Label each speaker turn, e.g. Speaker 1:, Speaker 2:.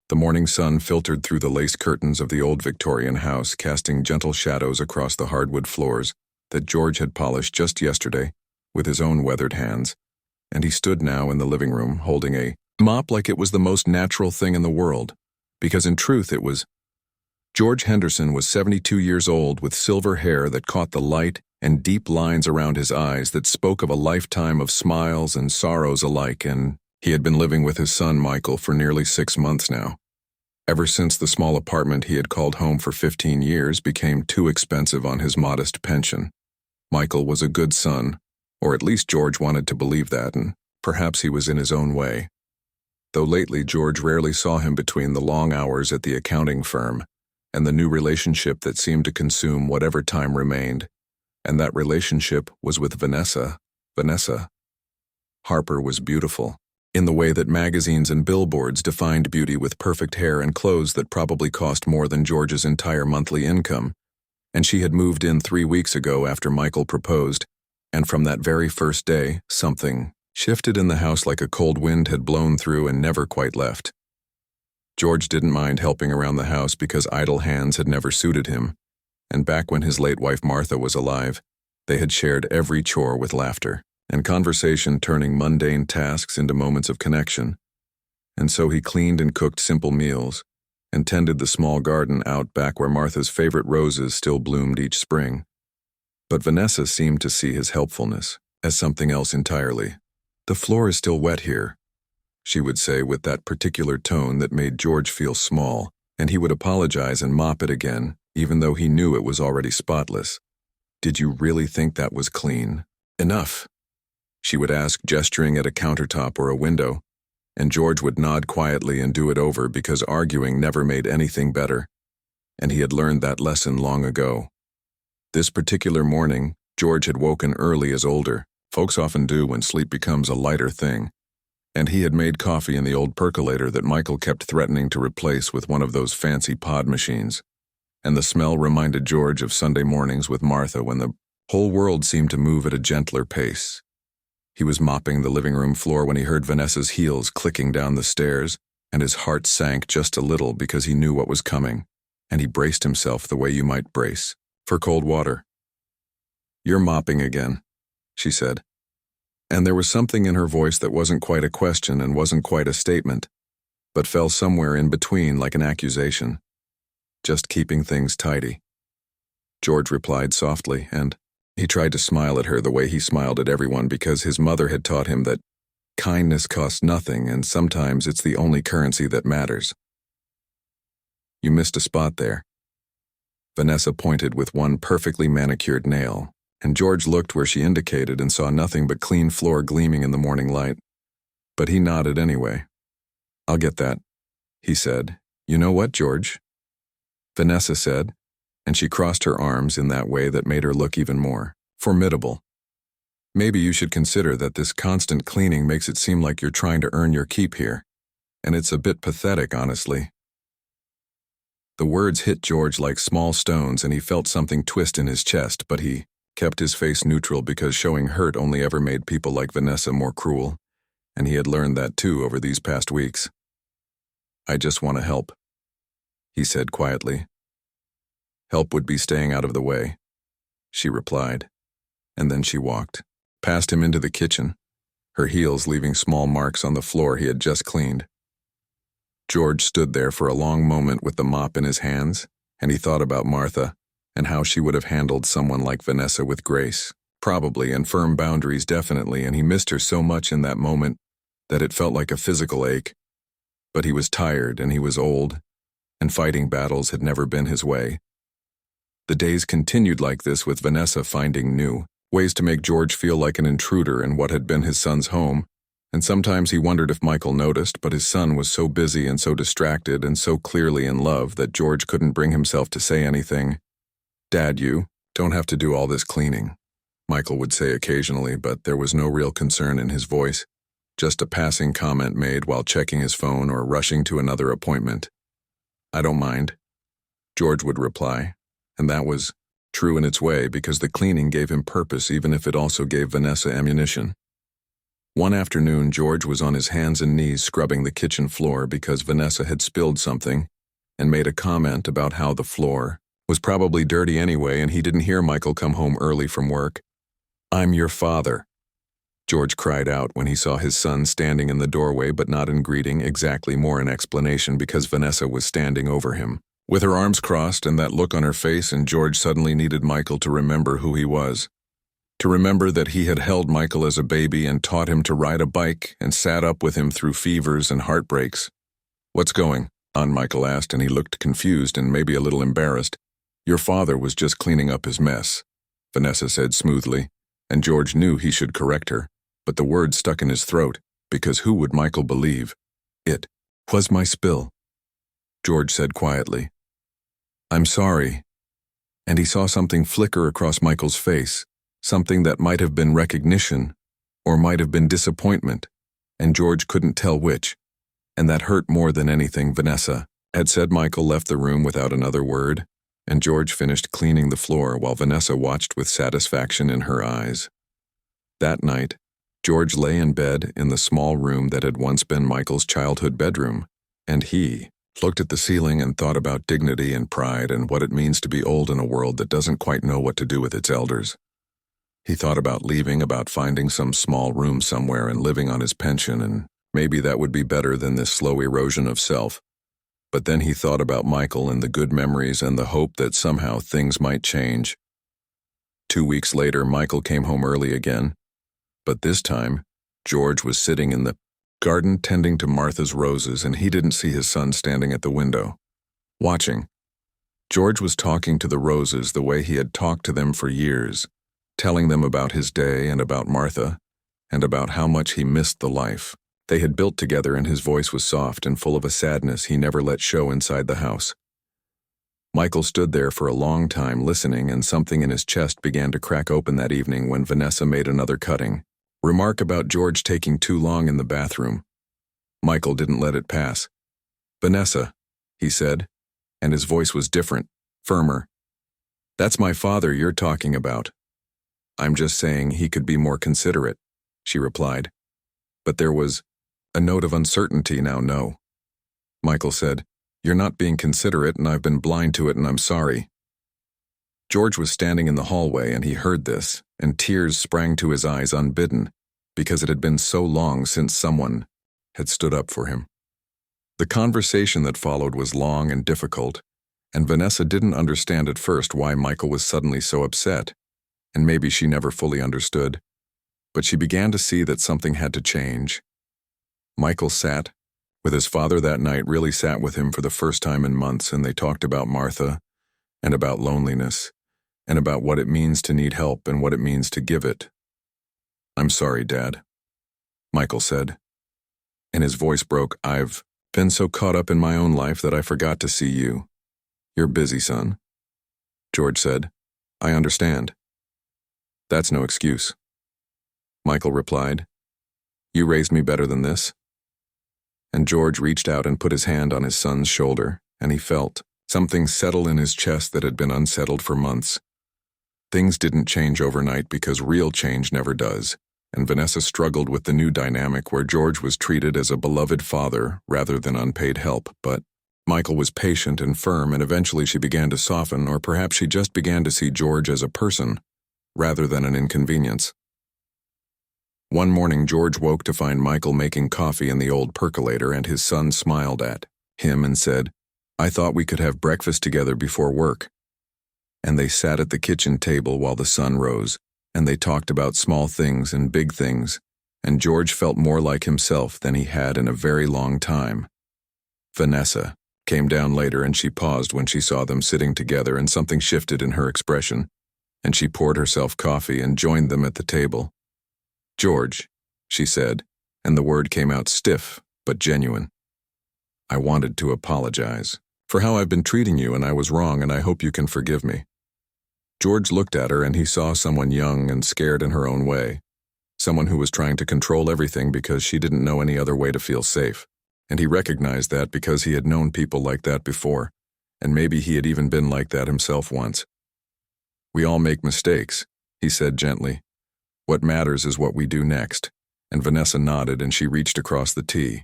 Speaker 1: The morning sun filtered through the lace curtains of the old Victorian house, casting gentle shadows across the hardwood floors that George had polished just yesterday with his own weathered hands, and he stood now in the living room holding a mop like it was the most natural thing in the world, because in truth it was. George Henderson was 72 years old with silver hair that caught the light and deep lines around his eyes that spoke of a lifetime of smiles and sorrows alike, and he had been living with his son Michael for nearly 6 months now. Ever since the small apartment he had called home for 15 years became too expensive on his modest pension. Michael was a good son, or at least George wanted to believe that, and perhaps he was in his own way. Though lately George rarely saw him between the long hours at the accounting firm and the new relationship that seemed to consume whatever time remained, and that relationship was with Vanessa. Harper was beautiful, in the way that magazines and billboards defined beauty, with perfect hair and clothes that probably cost more than George's entire monthly income, and she had moved in 3 weeks ago after Michael proposed, and from that very first day, something shifted in the house like a cold wind had blown through and never quite left. George didn't mind helping around the house because idle hands had never suited him, and back when his late wife Martha was alive, they had shared every chore with laughter and conversation, turning mundane tasks into moments of connection. And so he cleaned and cooked simple meals and tended the small garden out back where Martha's favorite roses still bloomed each spring. But Vanessa seemed to see his helpfulness as something else entirely. "The floor is still wet here," she would say with that particular tone that made George feel small, and he would apologize and mop it again, even though he knew it was already spotless. "Did you really think that was clean? Enough," she would ask, gesturing at a countertop or a window, and George would nod quietly and do it over because arguing never made anything better, and he had learned that lesson long ago. This particular morning, George had woken early as older folks often do when sleep becomes a lighter thing, and he had made coffee in the old percolator that Michael kept threatening to replace with one of those fancy pod machines, and the smell reminded George of Sunday mornings with Martha when the whole world seemed to move at a gentler pace. He was mopping the living room floor when he heard Vanessa's heels clicking down the stairs, and his heart sank just a little because he knew what was coming, and he braced himself the way you might brace for cold water. "You're mopping again," she said, and there was something in her voice that wasn't quite a question and wasn't quite a statement, but fell somewhere in between like an accusation. "Just keeping things tidy," George replied softly, and he tried to smile at her the way he smiled at everyone because his mother had taught him that kindness costs nothing and sometimes it's the only currency that matters. "You missed a spot there." Vanessa pointed with one perfectly manicured nail, and George looked where she indicated and saw nothing but clean floor gleaming in the morning light. But he nodded anyway. "I'll get that," he said. "You know what, George?" Vanessa said, and she crossed her arms in that way that made her look even more formidable. "Maybe you should consider that this constant cleaning makes it seem like you're trying to earn your keep here, and it's a bit pathetic, honestly." The words hit George like small stones, and he felt something twist in his chest, but he kept his face neutral because showing hurt only ever made people like Vanessa more cruel, and he had learned that too over these past weeks. "I just want to help," he said quietly. "Help would be staying out of the way," she replied, and then she walked past him into the kitchen, her heels leaving small marks on the floor he had just cleaned. George stood there for a long moment with the mop in his hands, and he thought about Martha and how she would have handled someone like Vanessa with grace, probably, and firm boundaries definitely, and he missed her so much in that moment that it felt like a physical ache. But he was tired and he was old, and fighting battles had never been his way. The days continued like this, with Vanessa finding new ways to make George feel like an intruder in what had been his son's home, and sometimes he wondered if Michael noticed, but his son was so busy and so distracted and so clearly in love that George couldn't bring himself to say anything. "Dad, you don't have to do all this cleaning," Michael would say occasionally, but there was no real concern in his voice, just a passing comment made while checking his phone or rushing to another appointment. "I don't mind," George would reply, and that was true in its way because the cleaning gave him purpose even if it also gave Vanessa ammunition. One afternoon, George was on his hands and knees scrubbing the kitchen floor because Vanessa had spilled something and made a comment about how the floor was probably dirty anyway, and he didn't hear Michael come home early from work. "I'm your father," George cried out when he saw his son standing in the doorway, but not in greeting, exactly, more in explanation, because Vanessa was standing over him, with her arms crossed and that look on her face, and George suddenly needed Michael to remember who he was. To remember that he had held Michael as a baby and taught him to ride a bike and sat up with him through fevers and heartbreaks. "What's going on?" Michael asked, and he looked confused and maybe a little embarrassed. "Your father was just cleaning up his mess," Vanessa said smoothly, and George knew he should correct her, but the word stuck in his throat, because who would Michael believe? "It was my spill," George said quietly. "I'm sorry." And he saw something flicker across Michael's face, something that might have been recognition or might have been disappointment, and George couldn't tell which, and that hurt more than anything Vanessa had said. Michael left the room without another word, and George finished cleaning the floor while Vanessa watched with satisfaction in her eyes. That night, George lay in bed in the small room that had once been Michael's childhood bedroom, and he looked at the ceiling and thought about dignity and pride and what it means to be old in a world that doesn't quite know what to do with its elders. He thought about leaving, about finding some small room somewhere and living on his pension, and maybe that would be better than this slow erosion of self. But then he thought about Michael and the good memories and the hope that somehow things might change. 2 weeks later, Michael came home early again, but this time, George was sitting in the garden tending to Martha's roses, and he didn't see his son standing at the window, watching. George was talking to the roses the way he had talked to them for years, telling them about his day and about Martha, and about how much he missed the life they had built together, and his voice was soft and full of a sadness he never let show inside the house. Michael stood there for a long time listening, and something in his chest began to crack open that evening when Vanessa made another cutting remark about George taking too long in the bathroom. Michael didn't let it pass. "Vanessa," he said, and his voice was different, firmer. "That's my father you're talking about." "I'm just saying he could be more considerate," she replied. But there was a note of uncertainty now. "No," Michael said. "You're not being considerate, and I've been blind to it, and I'm sorry." George was standing in the hallway, and he heard this, and tears sprang to his eyes unbidden, because it had been so long since someone had stood up for him. The conversation that followed was long and difficult, and Vanessa didn't understand at first why Michael was suddenly so upset, and maybe she never fully understood, but she began to see that something had to change. Michael sat with his father that night, really sat with him for the first time in months, and they talked about Martha, and about loneliness, and about what it means to need help and what it means to give it. "I'm sorry, Dad," Michael said, and his voice broke. "I've been so caught up in my own life that I forgot to see you. You're busy, son," George said. "I understand." "That's no excuse," Michael replied. "You raised me better than this." And George reached out and put his hand on his son's shoulder, and he felt something settle in his chest that had been unsettled for months. Things didn't change overnight, because real change never does, and Vanessa struggled with the new dynamic where George was treated as a beloved father rather than unpaid help, but Michael was patient and firm, and eventually she began to soften, or perhaps she just began to see George as a person rather than an inconvenience. One morning, George woke to find Michael making coffee in the old percolator, and his son smiled at him and said, "I thought we could have breakfast together before work." And they sat at the kitchen table while the sun rose, and they talked about small things and big things, and George felt more like himself than he had in a very long time. Vanessa came down later, and she paused when she saw them sitting together, and something shifted in her expression, and she poured herself coffee and joined them at the table. "George," she said, and the word came out stiff but genuine. "I wanted to apologize for how I've been treating you, and I was wrong, and I hope you can forgive me." George looked at her, and he saw someone young and scared in her own way, someone who was trying to control everything because she didn't know any other way to feel safe, and he recognized that because he had known people like that before, and maybe he had even been like that himself once. "We all make mistakes," he said gently. "What matters is what we do next, And Vanessa nodded and she reached across the tea.